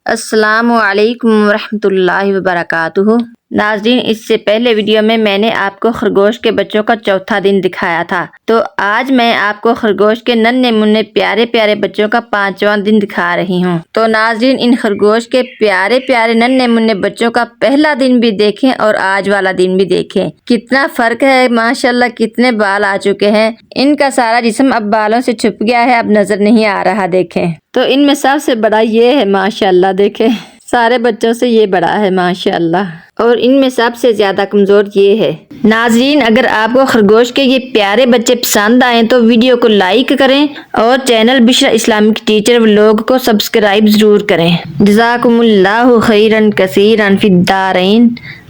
السلام علیکم ورحمۃ اللہ وبرکاتہ۔ ناظرین، اس سے پہلے ویڈیو میں نے آپ کو خرگوش کے بچوں کا چوتھا دن دکھایا تھا، تو آج میں آپ کو خرگوش کے ننھے منھے پیارے پیارے بچوں کا 5واں دن دکھا رہی ہوں۔ تو ناظرین، ان خرگوش کے پیارے پیارے ننھے منھے بچوں کا پہلا دن بھی دیکھیں اور آج والا دن بھی دیکھیں، کتنا فرق ہے۔ ماشاءاللہ کتنے بال آ چکے ہیں، ان کا سارا جسم اب بالوں سے چھپ گیا ہے، اب نظر نہیں آ رہا۔ دیکھیں تو ان میں سب سے بڑا یہ ہے، ماشاءاللہ دیکھیں سارے بچوں سے یہ بڑا ہے ماشاءاللہ، اور ان میں سب سے زیادہ کمزور یہ ہے۔ ناظرین، اگر آپ کو خرگوش کے یہ پیارے بچے پسند آئیں تو ویڈیو کو لائک کریں اور چینل بشرا اسلامک ٹیچر ولاگ کو سبسکرائب ضرور کریں۔ جزاکم اللہ خیرا کثیرا فی الدارین،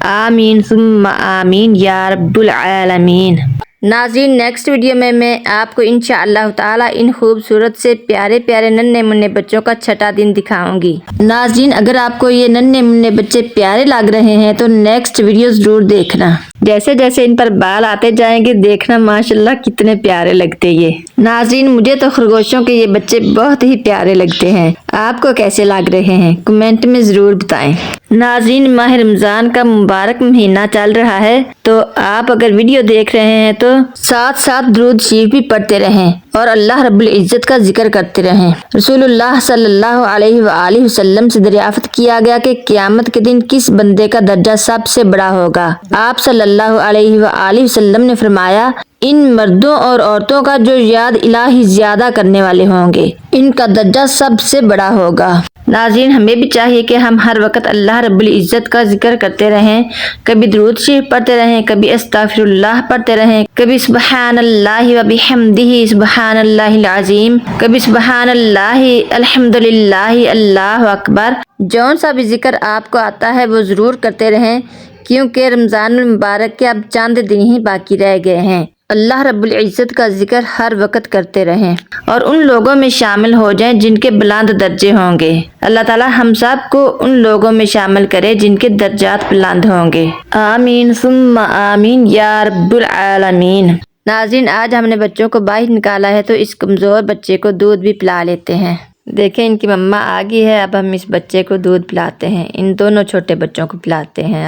آمین ثم آمین یا رب العالمین۔ ناظرین، نیکسٹ ویڈیو میں آپ کو انشاءاللہ تعالی ان خوبصورت سے پیارے پیارے ننھے منھے بچوں کا چھٹا دن دکھاؤں گی۔ ناظرین، اگر آپ کو یہ ننھے منھے بچے پیارے لگ رہے ہیں تو نیکسٹ ویڈیو ضرور دیکھنا۔ جیسے جیسے ان پر بال آتے جائیں گے دیکھنا ماشاءاللہ کتنے پیارے لگتے یہ۔ ناظرین، مجھے تو خرگوشوں کے یہ بچے بہت ہی پیارے لگتے ہیں، آپ کو کیسے لگ رہے ہیں کمنٹ میں ضرور بتائیں۔ ناظرین، ماہ رمضان کا مبارک مہینہ چل رہا ہے، تو آپ اگر ویڈیو دیکھ رہے ہیں تو ساتھ ساتھ درود شریف بھی پڑھتے رہیں اور اللہ رب العزت کا ذکر کرتے رہیں۔ رسول اللہ صلی اللہ علیہ وآلہ وسلم سے دریافت کیا گیا کہ قیامت کے دن کس بندے کا درجہ سب سے بڑا ہوگا؟ آپ صلی اللہ علیہ وآلہ وسلم نے فرمایا، ان مردوں اور عورتوں کا جو یاد الہی زیادہ کرنے والے ہوں گے، ان کا درجہ سب سے بڑا ہوگا۔ ناظرین، ہمیں بھی چاہیے کہ ہم ہر وقت اللہ رب العزت کا ذکر کرتے رہیں، کبھی درود شریف پڑھتے رہیں، کبھی استغفر اللہ پڑھتے رہیں، کبھی سبحان اللہ وبحمدہ سبحان اللہ العظیم، کبھی سبحان اللہ الحمدللہ اللہ اکبر۔ جون سا بھی ذکر آپ کو آتا ہے وہ ضرور کرتے رہیں، کیونکہ رمضان المبارک کے اب چند دن ہی باقی رہ گئے ہیں۔ اللہ رب العزت کا ذکر ہر وقت کرتے رہیں اور ان لوگوں میں شامل ہو جائیں جن کے بلند درجے ہوں گے۔ اللہ تعالی ہم سب کو ان لوگوں میں شامل کرے جن کے درجات بلند ہوں گے، آمین ثم آمین یا رب العالمین۔ ناظرین، آج ہم نے بچوں کو باہر نکالا ہے تو اس کمزور بچے کو دودھ بھی پلا لیتے ہیں۔ دیکھیں ان کی مما آ گئی ہے، اب ہم اس بچے کو دودھ پلاتے ہیں، ان دونوں چھوٹے بچوں کو پلاتے ہیں۔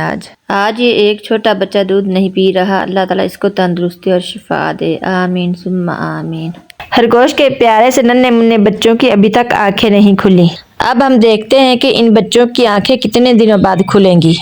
آج یہ ایک چھوٹا بچہ دودھ نہیں پی رہا، اللہ تعالیٰ اس کو تندرستی اور شفا دے، آمین ثم آمین۔ خرگوش کے پیارے سے ننھے منھے بچوں کی ابھی تک آنکھیں نہیں کھلی، اب ہم دیکھتے ہیں کہ ان بچوں کی آنکھیں کتنے دنوں بعد کھلیں گی۔